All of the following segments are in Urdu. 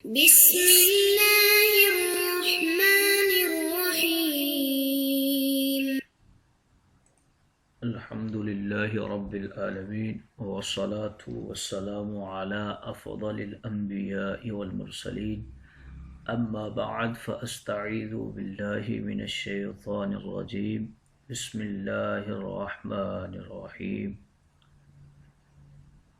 بسم الله الرحمن الرحيم. الحمد لله رب العالمين والصلاة والسلام على أفضل الأنبياء والمرسلين أما بعد فأستعيذ بالله من الشيطان الرجيم بسم الله الرحمن الرحيم.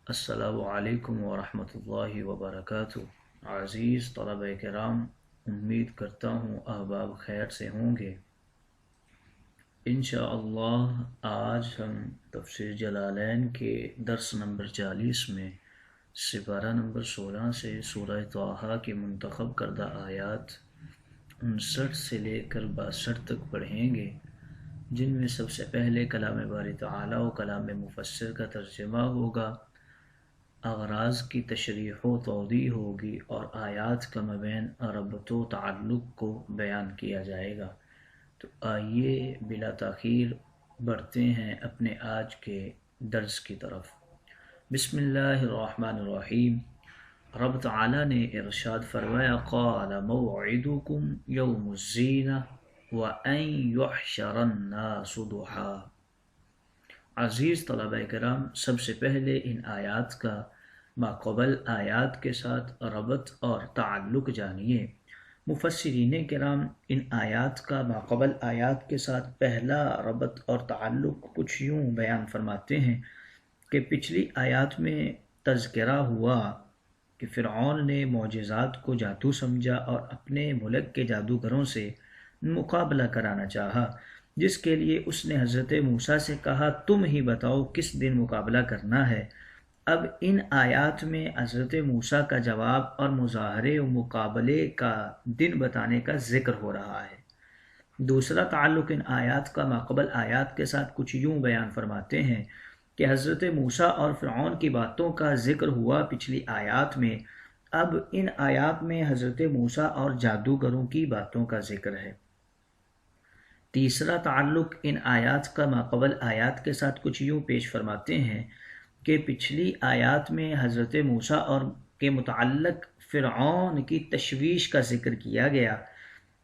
السلام علیکم ورحمۃ اللہ وبرکاتہ. عزیز طلبہ کرام، امید کرتا ہوں احباب خیر سے ہوں گے. انشاءاللہ آج ہم تفسیر جلالین کے درس نمبر 40 میں سپارہ نمبر 16 سے سورہ طٰہٰ کی منتخب کردہ آیات 59 سے لے کر 62 تک پڑھیں گے، جن میں سب سے پہلے کلام باری تعالیٰ و کلام مفسر کا ترجمہ ہوگا، اغراض کی تشریح و توضیح ہوگی اور آیات کا مابین ربط و تعلق کو بیان کیا جائے گا. تو آئیے بلا تاخیر بڑھتے ہیں اپنے آج کے درس کی طرف. بسم اللہ الرحمن الرحیم. رب تعالیٰ نے ارشاد فرمایا، قال موعدکم یوم الزینہ وَأَن يُحْشَرَ النَّاسُ ضُحًى. عزیز طلبہ کرام، سب سے پہلے ان آیات کا ماقبل آیات کے ساتھ ربط اور تعلق جانیے. مفسرین کرام ان آیات کا ماقبل آیات کے ساتھ پہلا ربط اور تعلق کچھ یوں بیان فرماتے ہیں کہ پچھلی آیات میں تذکرہ ہوا کہ فرعون نے معجزات کو جادو سمجھا اور اپنے ملک کے جادوگروں سے مقابلہ کرانا چاہا، جس کے لیے اس نے حضرت موسیٰ سے کہا تم ہی بتاؤ کس دن مقابلہ کرنا ہے. اب ان آیات میں حضرت موسیٰ کا جواب اور مظاہرے و مقابلے کا دن بتانے کا ذکر ہو رہا ہے. دوسرا تعلق ان آیات کا ماقبل آیات کے ساتھ کچھ یوں بیان فرماتے ہیں کہ حضرت موسیٰ اور فرعون کی باتوں کا ذکر ہوا پچھلی آیات میں، اب ان آیات میں حضرت موسیٰ اور جادوگروں کی باتوں کا ذکر ہے. تیسرا تعلق ان آیات کا ماقبل آیات کے ساتھ کچھ یوں پیش فرماتے ہیں کہ پچھلی آیات میں حضرت موسیٰ اور کے متعلق فرعون کی تشویش کا ذکر کیا گیا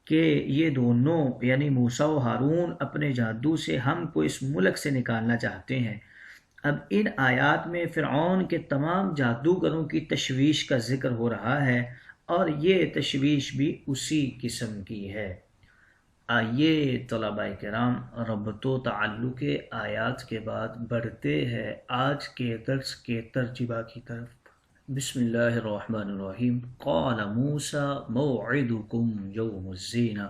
کہ یہ دونوں یعنی موسیٰ و ہارون اپنے جادو سے ہم کو اس ملک سے نکالنا چاہتے ہیں. اب ان آیات میں فرعون کے تمام جادوگروں کی تشویش کا ذکر ہو رہا ہے اور یہ تشویش بھی اسی قسم کی ہے. آئیے طلبہ کرام ربط و تعلق آیات کے بعد بڑھتے ہیں آج کے درس کے ترجمہ کی طرف. بسم اللہ الرحمن الرحیم. قال موسیٰ موعدکم یوم الزینہ.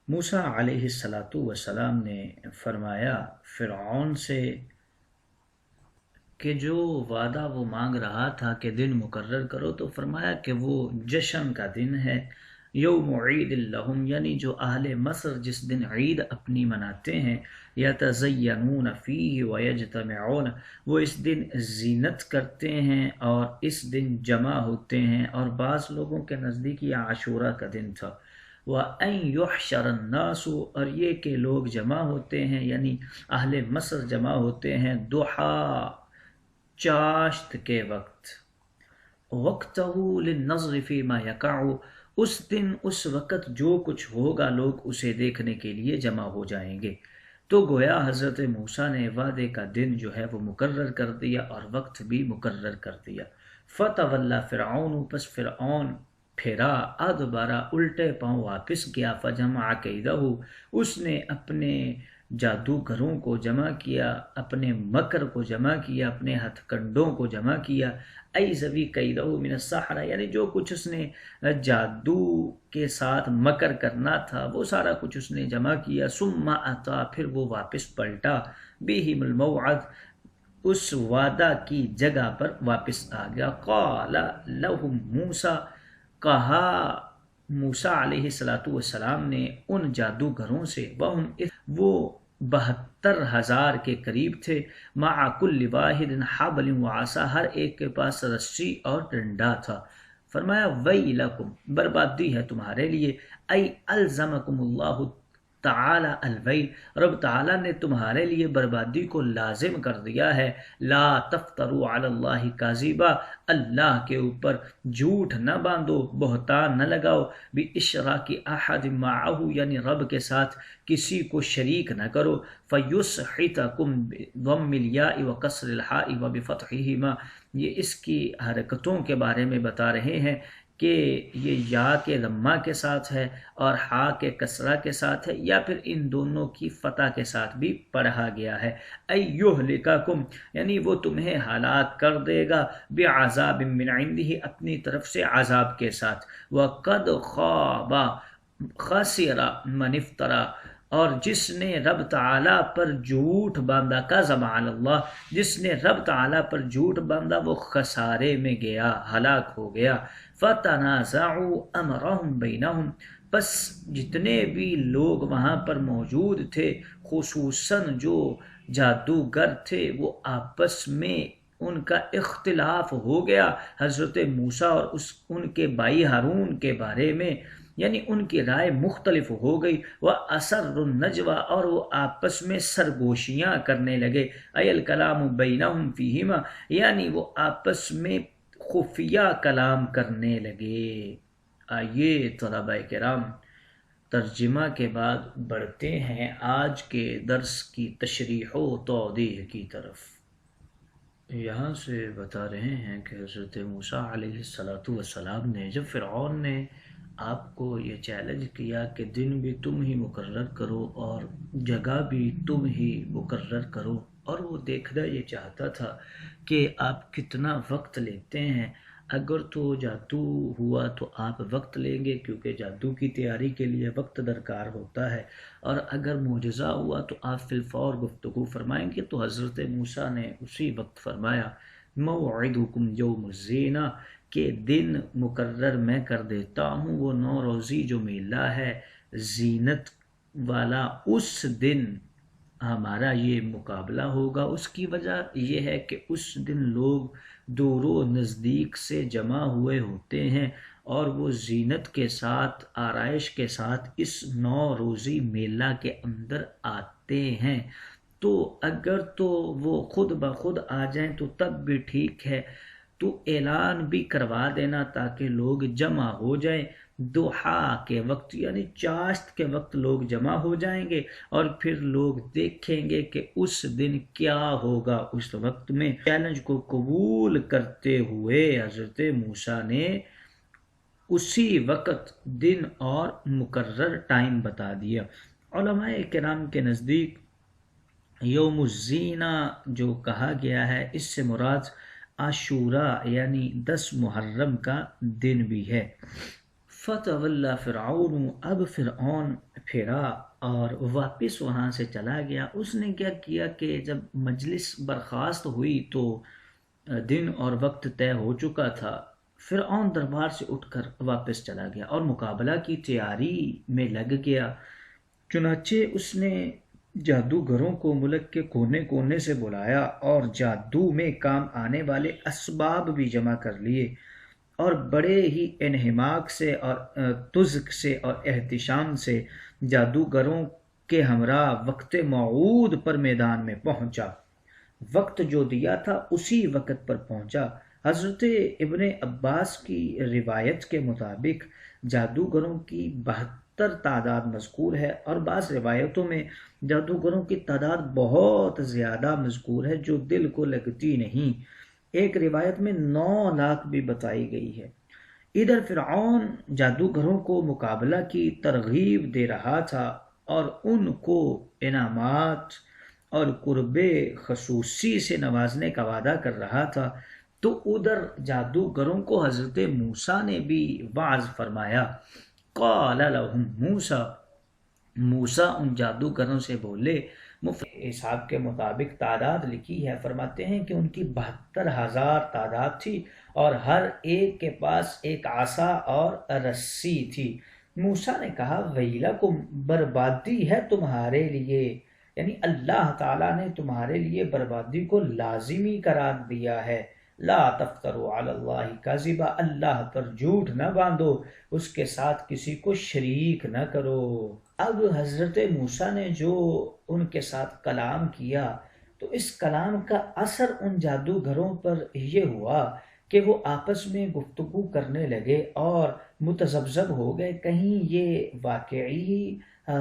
موسیٰ علیہ السلام نے فرمایا فرعون سے کہ جو وعدہ وہ مانگ رہا تھا کہ دن مقرر کرو، تو فرمایا کہ وہ جشن کا دن ہے، یوم عید لہم، یعنی جو اہل مصر جس دن عید اپنی مناتے ہیں، یتزینون فیہ ویجتمعون، وہ اس دن زینت کرتے ہیں اور اس دن جمع ہوتے ہیں، اور بعض لوگوں کے نزدیک یہ عاشورہ کا دن تھا. وَأَن يُحْشَرَ النَّاسُ، اور یہ کہ لوگ جمع ہوتے ہیں یعنی اہل مصر جمع ہوتے ہیں ضحیٰ، چاشت کے وقت. وَقْتَهُ لِلنَّظْرِ فِيمَا يَقَعُ، اس دن اس وقت جو کچھ ہوگا لوگ اسے دیکھنے کے لیے جمع ہو جائیں گے. تو گویا حضرت موسیٰ نے وعدے کا دن جو ہے وہ مقرر کر دیا اور وقت بھی مقرر کر دیا. فَتَوَلَّى فِرْعَوْنُ، پس فرعون پھرا، ادبرا الٹے پاؤں واپس گیا، فَجَمَعَ كَيْدَهُ، اس نے اپنے جادوگروں کو جمع کیا، اپنے مکر کو جمع کیا، اپنے ہتھ کنڈوں کو جمع کیا. ای زوی قیدہ من السحرہ، یعنی جو کچھ اس نے جادو کے ساتھ مکر کرنا تھا وہ سارا کچھ اس نے جمع کیا. ثم اتا، پھر وہ واپس پلٹا، بہم الموعد، اس وعدہ کی جگہ پر واپس آ گیا. قال لهم موسیٰ، کہا موسیٰ علیہ السلام نے ان جادوگروں سے، وہ 72,000 کے قریب تھے، مع کل واحد حبل وعصا، ہر ایک کے پاس رسی اور ڈنڈا تھا. فرمایا ویلکم، بربادی ہے تمہارے لیے، ای الزمکم اللہ تعالی الویل، رب تعالی نے تمہارے لیے بربادی کو لازم کر دیا ہے۔ لا تفتروا علی اللہ کاذبا، اللہ کے اوپر جھوٹ نہ باندھو، بہتان نہ لگاؤ، باشراک احد معہ، یعنی رب کے ساتھ کسی کو شریک نہ کرو۔ فیسحتکم بضم الیاء وکسر الحاء وبفتحہما، یہ اس کی حرکتوں کے بارے میں بتا رہے ہیں کہ یہ یا کے ضمہ کے ساتھ ہے اور ہا کے کسرہ کے ساتھ ہے، یا پھر ان دونوں کی فتح کے ساتھ بھی پڑھا گیا ہے۔ ایہلککم، یعنی وہ تمہیں ہلاک کر دے گا، بعذاب من عندہ، اپنی طرف سے عذاب کے ساتھ۔ وقد خاب خسر من افترا، اور جس نے رب تعالیٰ پر جھوٹ باندھا، کذب علی اللہ، جس نے رب تعالیٰ پر جھوٹ باندھا وہ خسارے میں گیا، ہلاک ہو گیا۔ فتنازعوا امرهم بینہم، پس جتنے بھی لوگ وہاں پر موجود تھے، خصوصاً جو جادوگر تھے، وہ آپس میں ان کا اختلاف ہو گیا حضرت موسیٰ اور ان کے بھائی ہارون کے بارے میں، یعنی ان کی رائے مختلف ہو گئی۔ وَأَسَرُّ النَّجْوَىٰ، اور وہ آپس میں سرگوشیاں کرنے لگے۔ اَيَ الْكَلَامُ بَيْنَهُمْ فِيهِمَا، یعنی وہ آپس میں خفیہ کلام کرنے لگے۔ آئیے طلباء کرام، ترجمہ کے بعد بڑھتے ہیں آج کے درس کی تشریح و توضیح کی طرف۔ یہاں سے بتا رہے ہیں کہ حضرت موسیٰ علیہ السلام نے، جب فرعون نے آپ کو یہ چیلنج کیا کہ دن بھی تم ہی مقرر کرو اور جگہ بھی تم ہی مقرر کرو، اور وہ دیکھنا یہ چاہتا تھا کہ آپ کتنا وقت لیتے ہیں۔ اگر تو جادو ہوا تو آپ وقت لیں گے، کیونکہ جادو کی تیاری کے لیے وقت درکار ہوتا ہے، اور اگر معجزہ ہوا تو آپ فی الفور گفتگو فرمائیں گے۔ تو حضرت موسیٰ نے اسی وقت فرمایا، موعدکم یوم الزینہ، کہ دن مقرر میں کر دیتا ہوں، وہ 9 روزی جو میلہ ہے زینت والا، اس دن ہمارا یہ مقابلہ ہوگا۔ اس کی وجہ یہ ہے کہ اس دن لوگ دور و نزدیک سے جمع ہوئے ہوتے ہیں اور وہ زینت کے ساتھ، آرائش کے ساتھ اس 9 روزی میلہ کے اندر آتے ہیں۔ تو اگر تو وہ خود بخود آ جائیں تو تب بھی ٹھیک ہے، تو اعلان بھی کروا دینا تاکہ لوگ جمع ہو جائیں۔ ضحیٰ کے وقت، یعنی چاشت کے وقت لوگ جمع ہو جائیں گے، اور پھر لوگ دیکھیں گے کہ اس دن کیا ہوگا۔ اس وقت میں چیلنج کو قبول کرتے ہوئے حضرت موسیٰ نے اسی وقت دن اور مقرر ٹائم بتا دیا۔ علماء کرام کے نزدیک یوم الزینہ جو کہا گیا ہے، اس سے مراد عاشوراء یعنی 10 محرم کا دن بھی ہے۔ فتولی فرعون، اب فرعون پھرا اور واپس وہاں سے چلا گیا۔ اس نے کیا کیا کہ جب مجلس برخاست ہوئی تو دن اور وقت طے ہو چکا تھا، فرعون دربار سے اٹھ کر واپس چلا گیا اور مقابلہ کی تیاری میں لگ گیا۔ چنانچہ اس نے جادوگروں کو ملک کے کونے کونے سے بلایا اور جادو میں کام آنے والے اسباب بھی جمع کر لیے، اور بڑے ہی انہماک سے اور تزک سے اور احتشام سے جادوگروں کے ہمراہ وقت موعود پر میدان میں پہنچا۔ وقت جو دیا تھا اسی وقت پر پہنچا۔ حضرت ابن عباس کی روایت کے مطابق جادوگروں کی 72 تعداد مذکور ہے، اور بعض روایتوں میں جادوگروں کی تعداد بہت زیادہ مذکور ہے جو دل کو لگتی نہیں۔ ایک روایت میں 9 لاکھ بھی بتائی گئی ہے۔ ادھر فرعون جادوگروں کو مقابلہ کی ترغیب دے رہا تھا اور ان کو انعامات اور قرب خصوصی سے نوازنے کا وعدہ کر رہا تھا، تو ادھر جادوگروں کو حضرت موسیٰ نے بھی وعظ فرمایا۔ قال لهم موسیٰ ان جادوگروں سے بولے، حساب کے مطابق تعداد لکھی ہے، فرماتے ہیں کہ ان کی 72,000 تعداد تھی اور ہر ایک کے پاس ایک عصا اور رسی تھی۔ موسیٰ نے کہا، ویلکم، بربادی ہے تمہارے لیے، یعنی اللہ تعالیٰ نے تمہارے لیے بربادی کو لازمی قرار دیا ہے۔ لا تفتروا علی اللہ کذبا، اللہ پر جھوٹ نہ باندھو، اس کے ساتھ کسی کو شریک نہ کرو۔ اب حضرت موسیٰ نے جو ان کے ساتھ کلام کیا تو اس کلام کا اثر ان جادوگروں پر یہ ہوا کہ وہ آپس میں گفتگو کرنے لگے اور متذبذب ہو گئے، کہیں یہ واقعی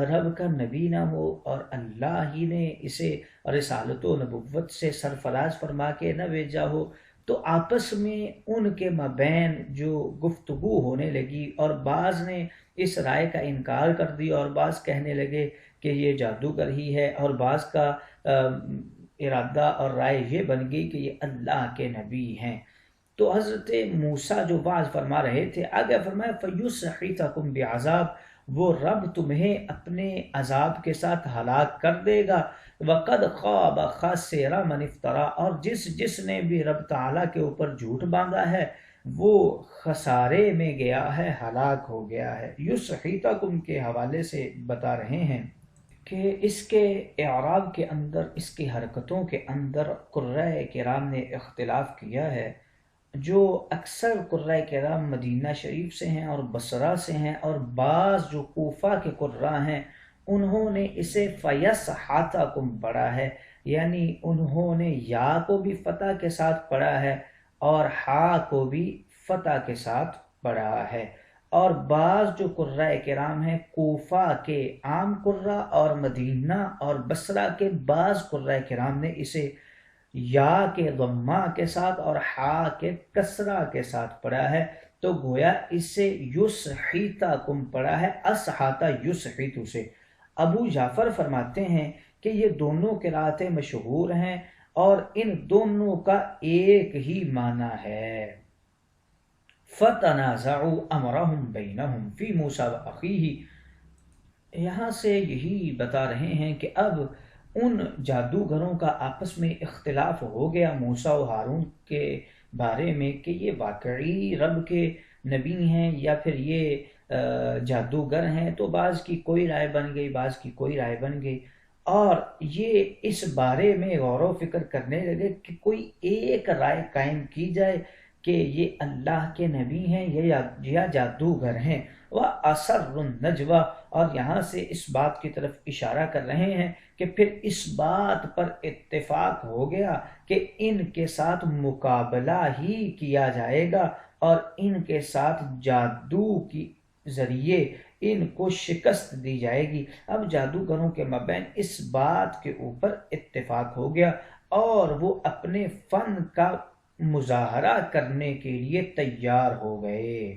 رب کا نبی نہ ہو اور اللہ ہی نے اسے رسالت و نبوت سے سرفراز فرما کے نہ بھیجا ہو۔ تو آپس میں ان کے مابین جو گفتگو ہونے لگی اور بعض نے اس رائے کا انکار کر دیا اور بعض کہنے لگے کہ یہ جادوگر ہی ہے، اور بعض کا ارادہ اور رائے یہ بن گئی کہ یہ اللہ کے نبی ہیں۔ تو حضرت موسیٰ جو واعظ فرما رہے تھے، آگے فرمایا فَيُسْحِتَكُمْ بِعَذَابٍ، وہ رب تمہیں اپنے عذاب کے ساتھ ہلاک کر دے گا۔ وَقَدْ خَابَ خَاسِرَ مَنِ افْتَرَىٰ، اور جس نے بھی رب تعالیٰ کے اوپر جھوٹ باندھا ہے وہ خسارے میں گیا ہے، ہلاک ہو گیا ہے۔ یُسْحِتَكُمْ کے حوالے سے بتا رہے ہیں کہ اس کے اعراب کے اندر، اس کی حرکتوں کے اندر قرۂ کرام نے اختلاف کیا ہے۔ جو اکثر قرۂ کرام مدینہ شریف سے ہیں اور بصرہ سے ہیں، اور بعض جو کوفہ کے قراء ہیں انہوں نے اسے فَيَسْحَتَكُمْ پڑھا ہے، یعنی انہوں نے یا کو بھی فتح کے ساتھ پڑھا ہے اور ہا کو بھی فتح کے ساتھ پڑھا ہے۔ اور بعض جو قرۂ کرام ہیں کوفہ کے عام قراء اور مدینہ اور بصرہ کے بعض قرۂ کرام نے اسے یا کے ضمہ کے ساتھ اور ہا کے کسرہ کے ساتھ پڑھا ہے، تو گویا اسے یسحیتکم پڑھا ہے اسحاتا یسحیتو سے۔ ابو جعفر فرماتے ہیں کہ یہ دونوں قرأتیں مشہور ہیں اور ان دونوں کا ایک ہی معنی ہے۔ فَتَنَازَعُوا أَمْرَهُمْ بَيْنَهُمْ فِي مُوسَىٰ وَأَخِيهِ، یہاں سے یہی بتا رہے ہیں کہ اب ان جادوگروں کا آپس میں اختلاف ہو گیا موسیٰ و ہارون کے بارے میں کہ یہ واقعی رب کے نبی ہیں یا پھر یہ جادوگر ہیں۔ تو بعض کی کوئی رائے بن گئی، بعض کی کوئی رائے بن گئی، اور یہ اس بارے میں غور و فکر کرنے لگے کہ کوئی ایک رائے قائم کی جائے کہ یہ اللہ کے نبی ہیں یا جادوگر ہیں۔ وَأَسَرُّ النَّجْوَىٰ، اور یہاں سے اس بات کی طرف اشارہ کر رہے ہیں کہ پھر اس بات پر اتفاق ہو گیا کہ ان کے ساتھ مقابلہ ہی کیا جائے گا اور ان کے ساتھ جادو کے ذریعے ان کو شکست دی جائے گی۔ اب جادوگروں کے مابین اس بات کے اوپر اتفاق ہو گیا اور وہ اپنے فن کا مظاہرہ کرنے کے لیے تیار ہو گئے۔